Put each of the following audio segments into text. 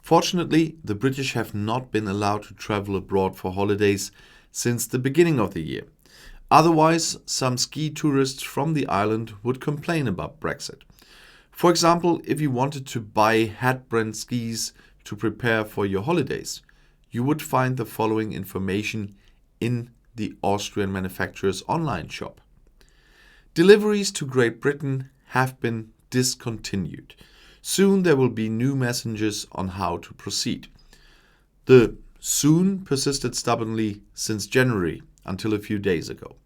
Fortunately, the British have not been allowed to travel abroad for holidays since the beginning of the year. Otherwise, some ski tourists from the island would complain about Brexit. For example, if you wanted to buy hat brand skis to prepare for your holidays, you would find the following information in the Austrian manufacturer's online shop. Deliveries to Great Britain have been discontinued. Soon there will be new messages on how to proceed. The soon persisted stubbornly since January until a few days ago.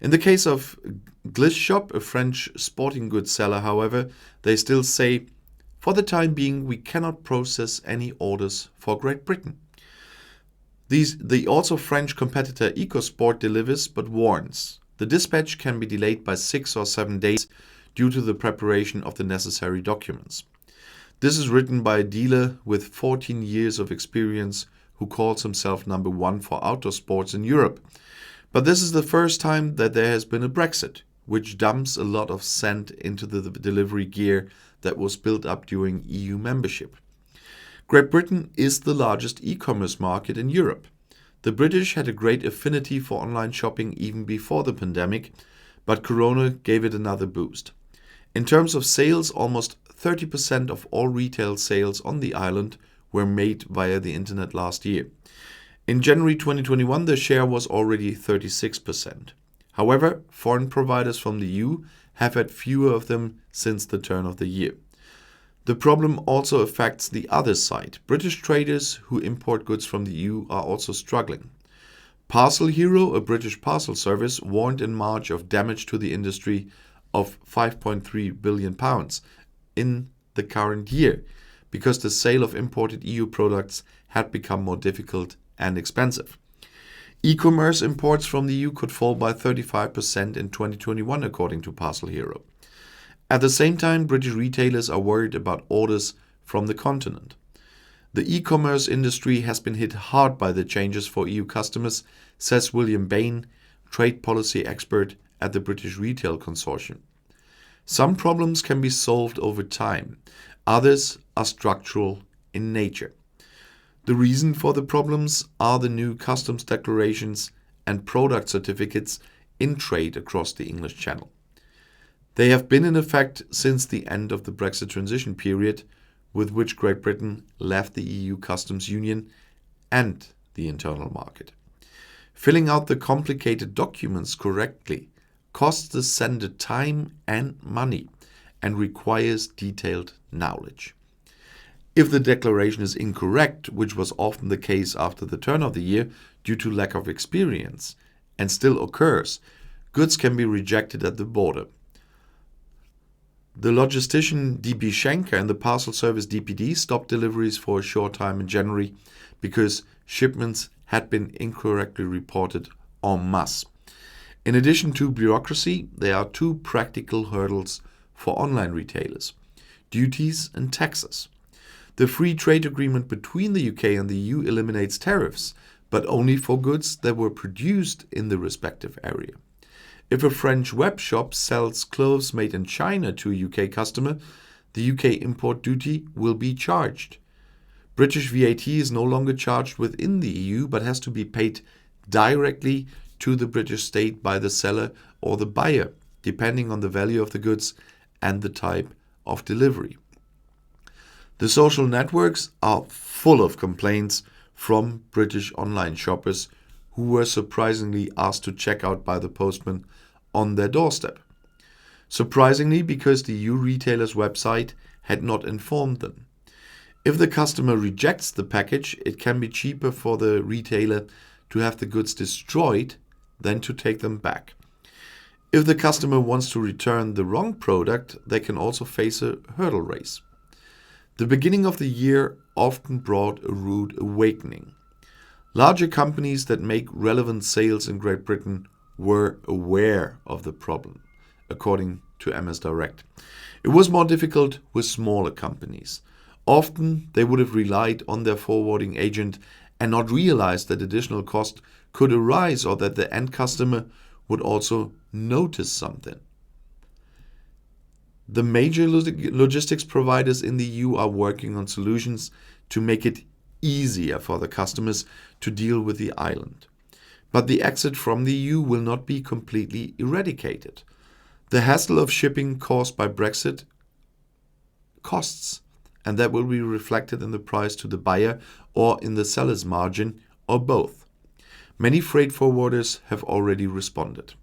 In the case of Glisshop, a French sporting goods seller, however, they still say, for the time being, we cannot process any orders for Great Britain. The also French competitor EcoSport delivers but warns the dispatch can be delayed by 6 or 7 days due to the preparation of the necessary documents. This is written by a dealer with 14 years of experience who calls himself number one for outdoor sports in Europe. But this is the first time that there has been a Brexit, which dumps a lot of sand into the delivery gear that was built up during EU membership. Great Britain is the largest e-commerce market in Europe. The British had a great affinity for online shopping even before the pandemic, but Corona gave it another boost. In terms of sales, almost 30% of all retail sales on the island were made via the internet last year. In January 2021, the share was already 36%. However, foreign providers from the EU have had fewer of them since the turn of the year. The problem also affects the other side. British traders who import goods from the EU are also struggling. Parcel Hero, a British parcel service, warned in March of damage to the industry of £5.3 billion in the current year because the sale of imported EU products had become more difficult and expensive. E-commerce imports from the EU could fall by 35% in 2021, according to Parcel Hero. At the same time, British retailers are worried about orders from the continent. The e-commerce industry has been hit hard by the changes for EU customers, says William Bain, trade policy expert at the British Retail Consortium. Some problems can be solved over time. Others are structural in nature. The reason for the problems are the new customs declarations and product certificates in trade across the English Channel. They have been in effect since the end of the Brexit transition period, with which Great Britain left the EU customs union and the internal market. Filling out the complicated documents correctly costs the sender time and money and requires detailed knowledge. If the declaration is incorrect, which was often the case after the turn of the year due to lack of experience, and still occurs, goods can be rejected at the border. The logistician DB Schenker and the parcel service DPD stopped deliveries for a short time in January because shipments had been incorrectly reported en masse. In addition to bureaucracy, there are two practical hurdles for online retailers: duties and taxes. The free trade agreement between the UK and the EU eliminates tariffs, but only for goods that were produced in the respective area. If a French web shop sells clothes made in China to a UK customer, the UK import duty will be charged. British VAT is no longer charged within the EU, but has to be paid directly to the British state by the seller or the buyer, depending on the value of the goods and the type of delivery. The social networks are full of complaints from British online shoppers who were surprisingly asked to check out by the postman on their doorstep. Surprisingly, because the EU retailer's website had not informed them. If the customer rejects the package, it can be cheaper for the retailer to have the goods destroyed than to take them back. If the customer wants to return the wrong product, they can also face a hurdle race. The beginning of the year often brought a rude awakening. Larger companies that make relevant sales in Great Britain were aware of the problem, according to MS Direct. It was more difficult with smaller companies. Often they would have relied on their forwarding agent and not realized that additional cost could arise or that the end customer would also notice something. The major logistics providers in the EU are working on solutions to make it easier for the customers to deal with the island. But the exit from the EU will not be completely eradicated. The hassle of shipping caused by Brexit costs, and that will be reflected in the price to the buyer or in the seller's margin, or both. Many freight forwarders have already responded.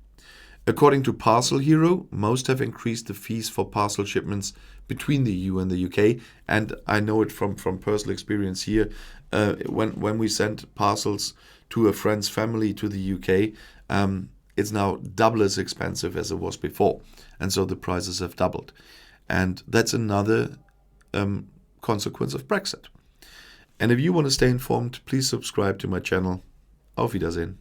According to Parcel Hero, most have increased the fees for parcel shipments between the EU and the UK, and I know it from personal experience here. When we send parcels to a friend's family to the UK, it's now double as expensive as it was before, and so the prices have doubled. And that's another consequence of Brexit. And if you want to stay informed, please subscribe to my channel. Auf Wiedersehen.